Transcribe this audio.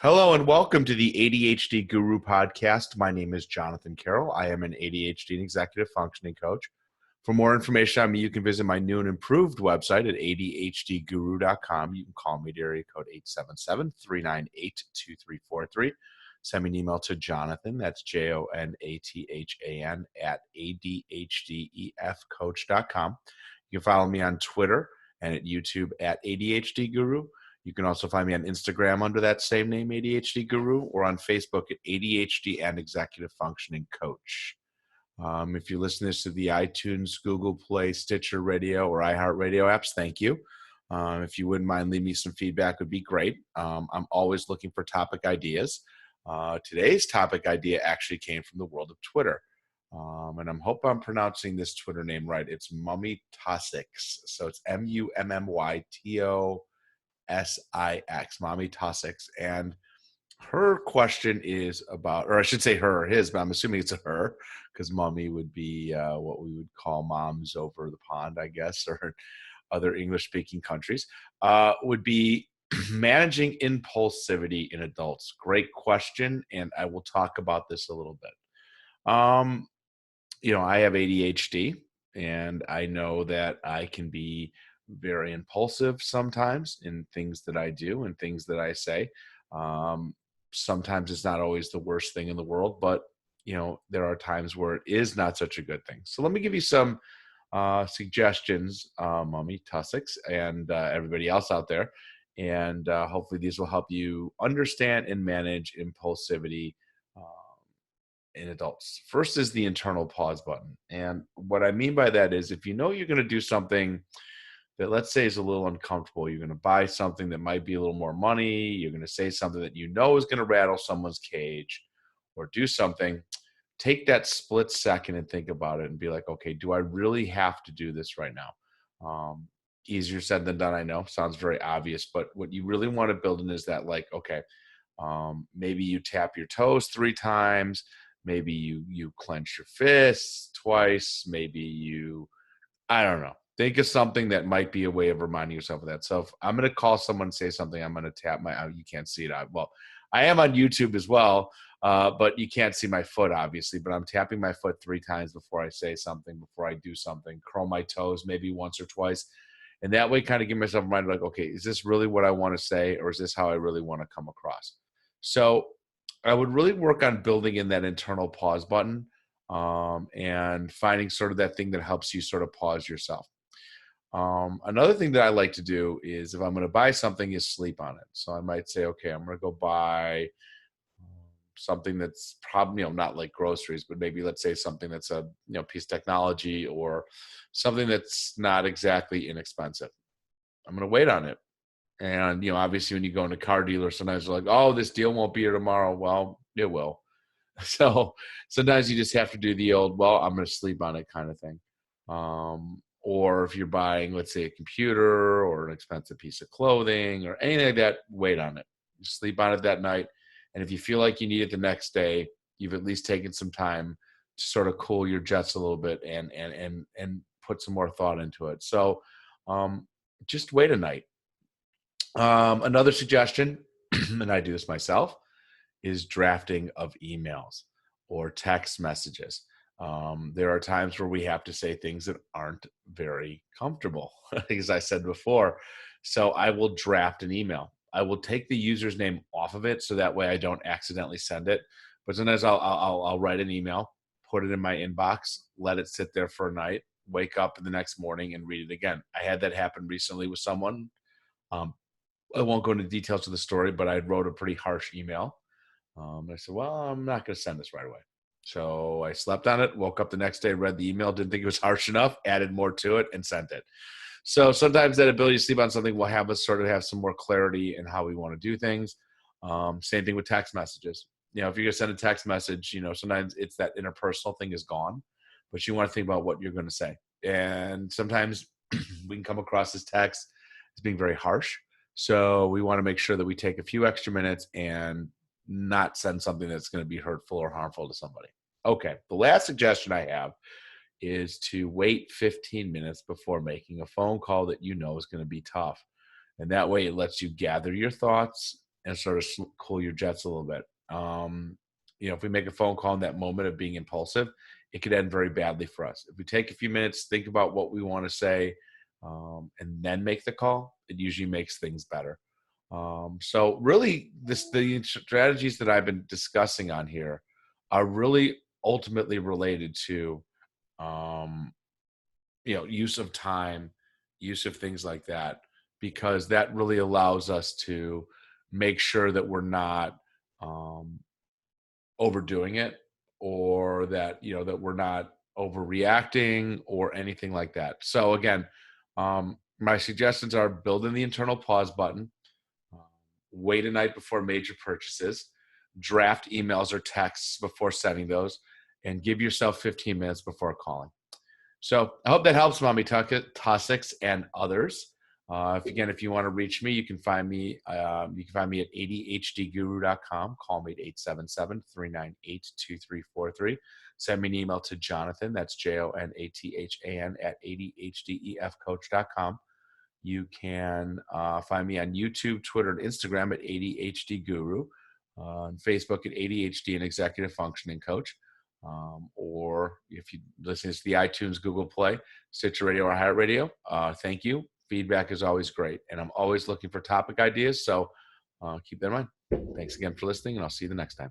Hello and welcome to the ADHD Guru podcast. My name is Jonathan Carroll. I am an ADHD and executive functioning coach. For more information on me, you can visit my new and improved website at adhdguru.com. You can call me at area code 877-398-2343. Send me an email to Jonathan, that's Jonathan, at adhdefcoach.com. You can follow me on Twitter and at YouTube at ADHD Guru. You can also find me on Instagram under that same name, ADHD Guru, or on Facebook at ADHD and Executive Functioning Coach. If you listen to this to the iTunes, Google Play, Stitcher Radio, or iHeartRadio apps, thank you. If you wouldn't mind leaving me some feedback, would be great. I'm always looking for topic ideas. Today's topic idea actually came from the world of Twitter. And I hope I'm pronouncing this Twitter name right. It's Mummy Tosix. So it's MUMMYTOSIX, Mommy Tosix. And her question is about, or I should say her or his, but I'm assuming it's a her, because mommy would be what we would call moms over the pond, I guess, or other English-speaking countries, would be managing impulsivity in adults. Great question, and I will talk about this a little bit. I have ADHD, and I know that I can be very impulsive sometimes in things that I do and things that I say. Sometimes it's not always the worst thing in the world, but there are times where it is not such a good thing. So let me give you some suggestions, Mummy Tussex, and everybody else out there. And hopefully these will help you understand and manage impulsivity in adults. First is the internal pause button. And what I mean by that is if you know you're going to do something that, let's say, is a little uncomfortable, you're going to buy something that might be a little more money, you're going to say something that you know is going to rattle someone's cage, or do something, take that split second and think about it and be like, okay, do I really have to do this right now? Easier said than done, I know. Sounds very obvious, but what you really want to build in is that, like, okay, maybe you tap your toes 3 times, maybe you clench your fists twice, maybe I don't know. Think of something that might be a way of reminding yourself of that. So if I'm going to call someone and say something, I'm going to tap you can't see it. Well, I am on YouTube as well, but you can't see my foot, obviously. But I'm tapping my foot 3 times before I say something, before I do something. Curl my toes maybe once or twice. And that way kind of give myself a reminder, like, okay, is this really what I want to say, or is this how I really want to come across? So I would really work on building in that internal pause button, and finding sort of that thing that helps you sort of pause yourself. Another thing that I like to do is, if I'm going to buy something, is sleep on it. So I might say, okay, I'm going to go buy something that's probably, not like groceries, but maybe let's say something that's a piece of technology, or something that's not exactly inexpensive. I'm going to wait on it. And, obviously when you go into car dealers, sometimes they're like, oh, this deal won't be here tomorrow. Well, it will. So sometimes you just have to do the old, well, I'm going to sleep on it kind of thing. Or if you're buying, let's say, a computer or an expensive piece of clothing or anything like that, wait on it. You sleep on it that night. And if you feel like you need it the next day, you've at least taken some time to sort of cool your jets a little bit and put some more thought into it. So just wait a night. Another suggestion, and I do this myself, is drafting of emails or text messages. There are times where we have to say things that aren't very comfortable, as I said before. So I will draft an email. I will take the user's name off of it, so that way I don't accidentally send it. But sometimes I'll write an email, put it in my inbox, let it sit there for a night, wake up the next morning and read it again. I had that happen recently with someone. I won't go into details of the story, but I wrote a pretty harsh email. I said, well, I'm not going to send this right away. So I slept on it, woke up the next day, read the email, didn't think it was harsh enough, added more to it, and sent it. So sometimes that ability to sleep on something will have us sort of have some more clarity in how we want to do things. Same thing with text messages. If you're going to send a text message, sometimes it's that interpersonal thing is gone, but you want to think about what you're going to say. And sometimes we can come across this text as being very harsh. So we want to make sure that we take a few extra minutes and not send something that's going to be hurtful or harmful to somebody. Okay, the last suggestion I have is to wait 15 minutes before making a phone call that is going to be tough. And that way it lets you gather your thoughts and sort of cool your jets a little bit. If we make a phone call in that moment of being impulsive, it could end very badly for us. If we take a few minutes, think about what we want to say, and then make the call, it usually makes things better. So really, the strategies that I've been discussing on here are really ultimately related to, um, use of time, use of things like that, because that really allows us to make sure that we're not um, overdoing it, or that that we're not overreacting or anything like that. So again, my suggestions are: build in the internal pause button, um, wait a night before major purchases, draft emails or texts before sending those, and give yourself 15 minutes before calling. So I hope that helps, Mommy Tossics and others. If you want to reach me, you can find me. You can find me at ADHDguru.com. Call me at 877-398-2343. Send me an email to Jonathan. That's JONATHAN at ADHDEFcoach.com. You can find me on YouTube, Twitter, and Instagram at ADHD Guru, on Facebook at ADHD and Executive Functioning Coach. Or if you listen to the iTunes, Google Play, Stitcher Radio, or iHeartRadio, thank you. Feedback is always great, and I'm always looking for topic ideas, so keep that in mind. Thanks again for listening, and I'll see you the next time.